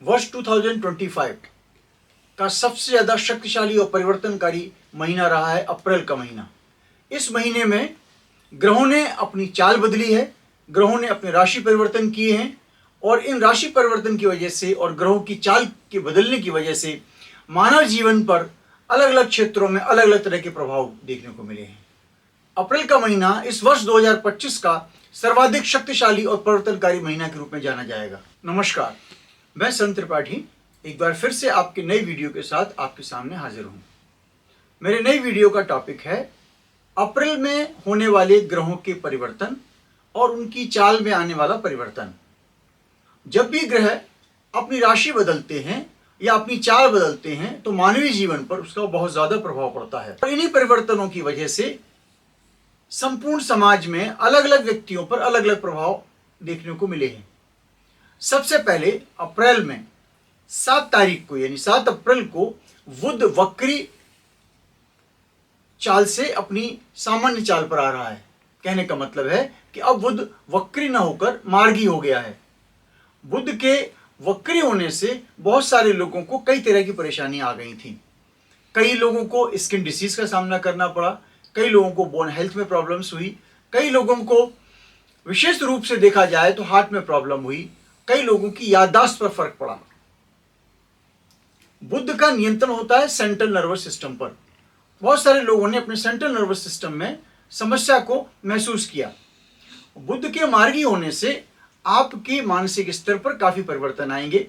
वर्ष 2025 का सबसे ज़्यादा शक्तिशाली और परिवर्तनकारी महीना रहा है अप्रैल का महीना। इस महीने में ग्रहों ने अपनी चाल बदली है, ग्रहों ने अपने राशि परिवर्तन किए हैं और इन राशि परिवर्तन की वजह से और ग्रहों की चाल के बदलने की वजह से मानव जीवन पर अलग अलग क्षेत्रों में अलग अलग तरह के प्रभाव देखने को मिले हैं। अप्रैल का महीना इस वर्ष 2025 का सर्वाधिक शक्तिशाली और परिवर्तनकारी महीना के रूप में जाना जाएगा। नमस्कार, मैं संत त्रिपाठी एक बार फिर से आपके नई वीडियो के साथ आपके सामने हाजिर हूँ। मेरे नई वीडियो का टॉपिक है अप्रैल में होने वाले ग्रहों के परिवर्तन और उनकी चाल में आने वाला परिवर्तन। जब भी ग्रह अपनी राशि बदलते हैं या अपनी चाल बदलते हैं तो मानवीय जीवन पर उसका बहुत ज़्यादा प्रभाव पड़ता है और इन्हीं परिवर्तनों की वजह से संपूर्ण समाज में अलग अलग व्यक्तियों पर अलग अलग प्रभाव देखने को मिले हैं। सबसे पहले अप्रैल में 7 तारीख को यानी 7 अप्रैल को बुध वक्री चाल से अपनी सामान्य चाल पर आ रहा है। कहने का मतलब है कि अब बुध वक्री न होकर मार्गी हो गया है। बुध के वक्री होने से बहुत सारे लोगों को कई तरह की परेशानी आ गई थी। कई लोगों को स्किन डिसीज का सामना करना पड़ा, कई लोगों को बोन हेल्थ में प्रॉब्लम्स हुई, कई लोगों को विशेष रूप से देखा जाए तो हार्ट में प्रॉब्लम हुई, कई लोगों की याददाश्त पर फर्क पड़ा। बुध का नियंत्रण होता है सेंट्रल नर्वस सिस्टम पर। बहुत सारे लोगों ने अपने सेंट्रल नर्वस सिस्टम में समस्या को महसूस किया। बुध के मार्गी होने से आपके मानसिक स्तर पर काफी परिवर्तन आएंगे।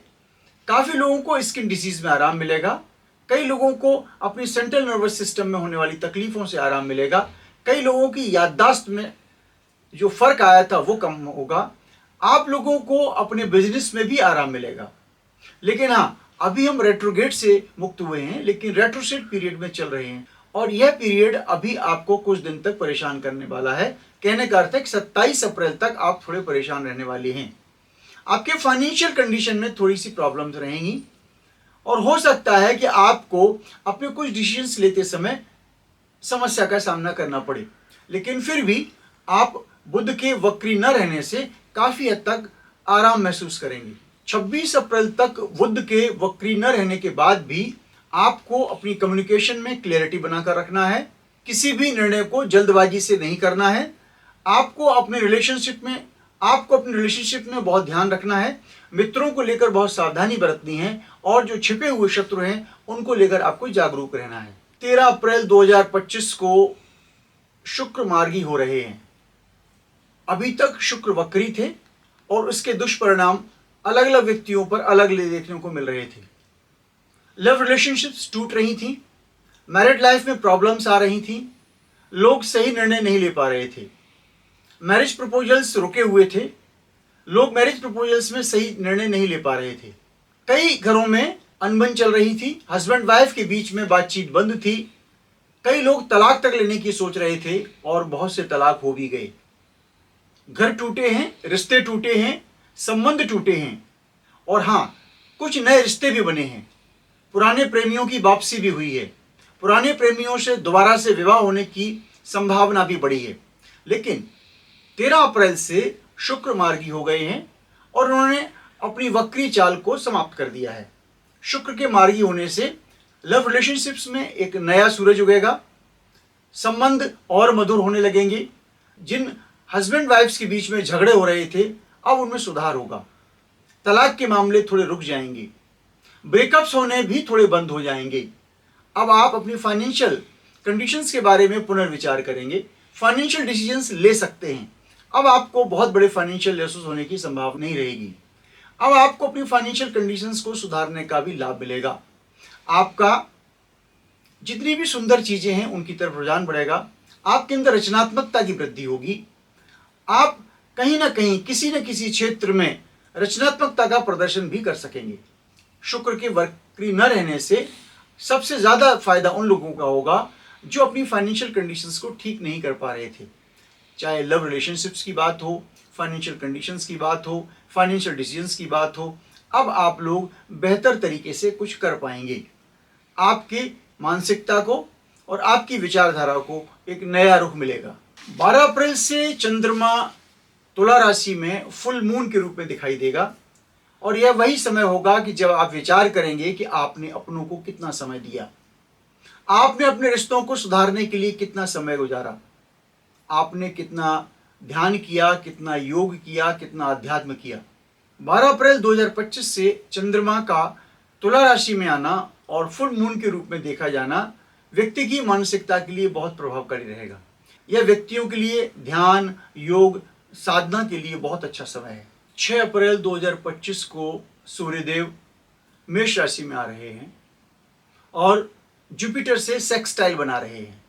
काफी लोगों को स्किन डिसीज में आराम मिलेगा, कई लोगों को अपनी सेंट्रल नर्वस सिस्टम में होने वाली तकलीफों से आराम मिलेगा, कई लोगों की याददाश्त में जो फर्क आया था वो कम होगा, आप लोगों को अपने बिजनेस में भी आराम मिलेगा। लेकिन हाँ, अभी हम रेट्रोग्रेड से मुक्त हुए हैं, लेकिन रेट्रोसेट पीरियड में चल रहे हैं और यह पीरियड अभी आपको कुछ दिन तक परेशान करने वाला है। कहने का अर्थ है कि 27 अप्रैल तक आप थोड़े परेशान रहने वाले हैं। आपके फाइनेंशियल कंडीशन में थोड़ी सी प्रॉब्लम्स रहेंगी और हो सकता है कि आपको अपने कुछ डिसीजंस लेते समय समस्या का सामना करना पड़े, लेकिन फिर भी आप बुध के वक्री न रहने से काफी हद तक आराम महसूस करेंगे। 26 अप्रैल तक बुध के वक्री न रहने के बाद भी आपको अपनी कम्युनिकेशन में क्लैरिटी बनाकर रखना है। किसी भी निर्णय को जल्दबाजी से नहीं करना है। आपको अपने रिलेशनशिप में बहुत ध्यान रखना है। मित्रों को लेकर बहुत सावधानी बरतनी है और जो छिपे हुए शत्रु हैं उनको लेकर आपको जागरूक रहना है। 13 अप्रैल 2025 को शुक्र मार्गी हो रहे हैं। अभी तक शुक्र वक्री थे और उसके दुष्परिणाम अलग अलग व्यक्तियों पर अलग अलग देखने को मिल रहे थे। लव रिलेशनशिप्स टूट रही थी, मैरिड लाइफ में प्रॉब्लम्स आ रही थी, लोग सही निर्णय नहीं ले पा रहे थे, मैरिज प्रपोजल्स रुके हुए थे, लोग मैरिज प्रपोजल्स में सही निर्णय नहीं ले पा रहे थे। कई घरों में अनबन चल रही थी, हस्बैंड वाइफ के बीच में बातचीत बंद थी, कई लोग तलाक तक लेने की सोच रहे थे और बहुत से तलाक हो भी गए। घर टूटे हैं, रिश्ते टूटे हैं, संबंध टूटे हैं और हाँ, कुछ नए रिश्ते भी बने हैं। पुराने प्रेमियों की वापसी भी हुई है, पुराने प्रेमियों से दोबारा से विवाह होने की संभावना भी बढ़ी है। लेकिन 13 अप्रैल से शुक्र मार्गी हो गए हैं और उन्होंने अपनी वक्री चाल को समाप्त कर दिया है। शुक्र के मार्गी होने से लव रिलेशनशिप्स में एक नया सूरज उगेगा, संबंध और मधुर होने लगेंगे। जिन हस्बैंड वाइफ्स के बीच में झगड़े हो रहे थे अब उनमें सुधार होगा। तलाक के मामले थोड़े रुक जाएंगे, ब्रेकअप्स होने भी थोड़े बंद हो जाएंगे। अब आप अपनी फाइनेंशियल कंडीशंस के बारे में पुनर्विचार करेंगे, फाइनेंशियल डिसीजंस ले सकते हैं। अब आपको बहुत बड़े फाइनेंशियल लॉसेस होने की संभावना नहीं रहेगी। अब आपको अपनी फाइनेंशियल कंडीशंस को सुधारने का भी लाभ मिलेगा। आपका जितनी भी सुंदर चीजें हैं उनकी तरफ रुझान बढ़ेगा। आपके अंदर रचनात्मकता की वृद्धि होगी। आप कहीं ना कहीं किसी न किसी क्षेत्र में रचनात्मकता का प्रदर्शन भी कर सकेंगे। शुक्र के वक्री न रहने से सबसे ज्यादा फायदा उन लोगों का होगा जो अपनी फाइनेंशियल कंडीशंस को ठीक नहीं कर पा रहे थे। चाहे लव रिलेशनशिप्स की बात हो, फाइनेंशियल कंडीशंस की बात हो, फाइनेंशियल डिसीजंस की बात हो, अब आप लोग बेहतर तरीके से कुछ कर पाएंगे। आपकी मानसिकता को और आपकी विचारधारा को एक नया रुख मिलेगा। 12 अप्रैल से चंद्रमा तुला राशि में फुल मून के रूप में दिखाई देगा और यह वही समय होगा कि जब आप विचार करेंगे कि आपने अपनों को कितना समय दिया, आपने अपने रिश्तों को सुधारने के लिए कितना समय गुजारा, आपने कितना ध्यान किया, कितना योग किया, कितना अध्यात्म किया। 12 अप्रैल 2025 से चंद्रमा का तुला राशि में आना और फुल मून के रूप में देखा जाना व्यक्ति की मानसिकता के लिए बहुत प्रभावकारी रहेगा। यह व्यक्तियों के लिए ध्यान, योग, साधना के लिए बहुत अच्छा समय है। 6 अप्रैल 2025 को सूर्यदेव मेष राशि में आ रहे हैं और जुपिटर से सेक्सटाइल बना रहे हैं।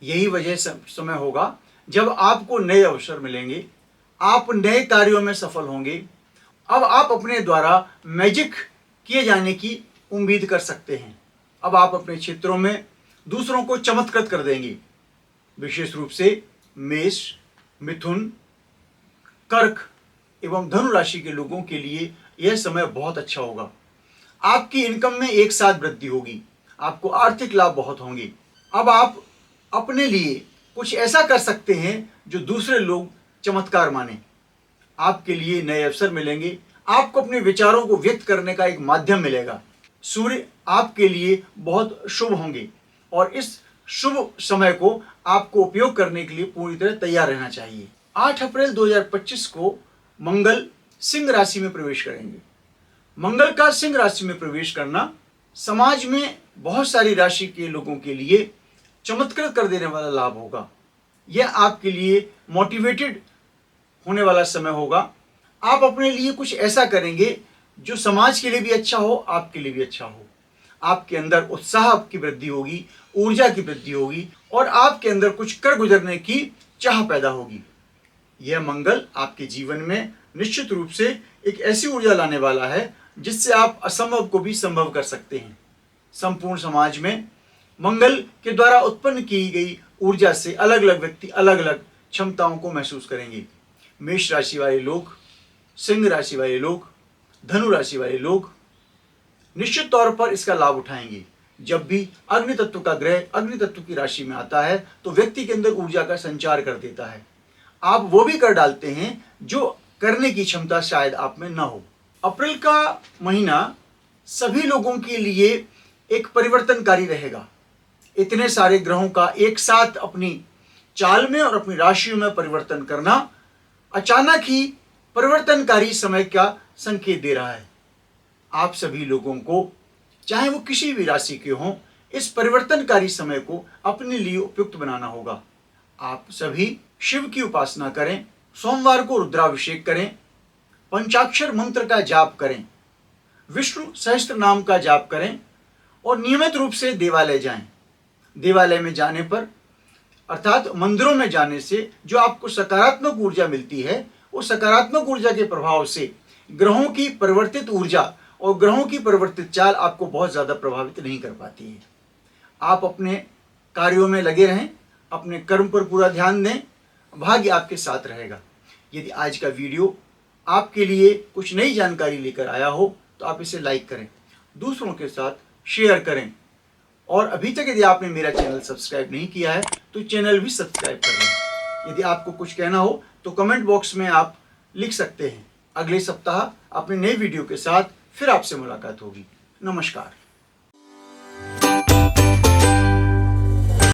यही वजह समय होगा जब आपको नए अवसर मिलेंगे, आप नए कार्यों में सफल होंगे। अब आप अपने द्वारा मैजिक किए जाने की उम्मीद कर सकते हैं। अब आप अपने क्षेत्रों में दूसरों को चमत्कृत कर देंगे। विशेष रूप से मेष, मिथुन, कर्क एवं धनु राशि के लोगों के लिए यह समय बहुत अच्छा होगा। आपकी इनकम में एक साथ वृद्धि होगी, आपको आर्थिक लाभ बहुत होंगे। अब आप अपने लिए कुछ ऐसा कर सकते हैं जो दूसरे लोग चमत्कार माने। आपके लिए नए अवसर मिलेंगे, आपको अपने विचारों को व्यक्त करने का एक माध्यम मिलेगा। सूर्य आपके लिए बहुत शुभ होंगे और इस शुभ समय को आपको उपयोग करने के लिए पूरी तरह तैयार रहना चाहिए। 8 अप्रैल 2025 को मंगल सिंह राशि में प्रवेश करेंगे। मंगल का सिंह राशि में प्रवेश करना समाज में बहुत सारी राशि के लोगों के लिए चमत्कृत कर देने वाला लाभ होगा। यह आपके लिए मोटिवेटेड होने वाला समय होगा। आप अपने लिए कुछ ऐसा करेंगे जो समाज के लिए भी अच्छा हो, आपके लिए भी अच्छा हो। आपके अंदर उत्साह की वृद्धि होगी, ऊर्जा की वृद्धि होगी और आपके अंदर कुछ कर गुजरने की चाह पैदा होगी। यह मंगल आपके जीवन में निश्चित रूप से एक ऐसी ऊर्जा लाने वाला है जिससे आप असंभव को भी संभव कर सकते हैं। संपूर्ण समाज में मंगल के द्वारा उत्पन्न की गई ऊर्जा से अलग अलग व्यक्ति अलग अलग क्षमताओं को महसूस करेंगे। मेष राशि वाले लोग, सिंह राशि वाले लोग, धनु राशि वाले लोग निश्चित तौर पर इसका लाभ उठाएंगे। जब भी अग्नि तत्व का ग्रह अग्नि तत्व की राशि में आता है तो व्यक्ति के अंदर ऊर्जा का संचार कर देता है। आप वो भी कर डालते हैं जो करने की क्षमता शायद आप में न हो। अप्रैल का महीना सभी लोगों के लिए एक परिवर्तनकारी रहेगा। इतने सारे ग्रहों का एक साथ अपनी चाल में और अपनी राशियों में परिवर्तन करना अचानक ही परिवर्तनकारी समय का संकेत दे रहा है। आप सभी लोगों को, चाहे वो किसी भी राशि के हों, इस परिवर्तनकारी समय को अपने लिए उपयुक्त बनाना होगा। आप सभी शिव की उपासना करें, सोमवार को रुद्राभिषेक करें, पंचाक्षर मंत्र का जाप करें, विष्णु सहस्त्र नाम का जाप करें और नियमित रूप से देवालय जाएं। देवालय में जाने पर अर्थात मंदिरों में जाने से जो आपको सकारात्मक ऊर्जा मिलती है, उस सकारात्मक ऊर्जा के प्रभाव से ग्रहों की परिवर्तित ऊर्जा और ग्रहों की परिवर्तित चाल आपको बहुत ज़्यादा प्रभावित नहीं कर पाती है। आप अपने कार्यों में लगे रहें, अपने कर्म पर पूरा ध्यान दें, भाग्य आपके साथ रहेगा। यदि आज का वीडियो आपके लिए कुछ नई जानकारी लेकर आया हो तो आप इसे लाइक करें, दूसरों के साथ शेयर करें और अभी तक यदि आपने मेरा चैनल सब्सक्राइब नहीं किया है तो चैनल भी सब्सक्राइब कर लें। यदि आपको कुछ कहना हो तो कमेंट बॉक्स में आप लिख सकते हैं। अगले सप्ताह अपने नए वीडियो के साथ फिर आपसे मुलाकात होगी। नमस्कार।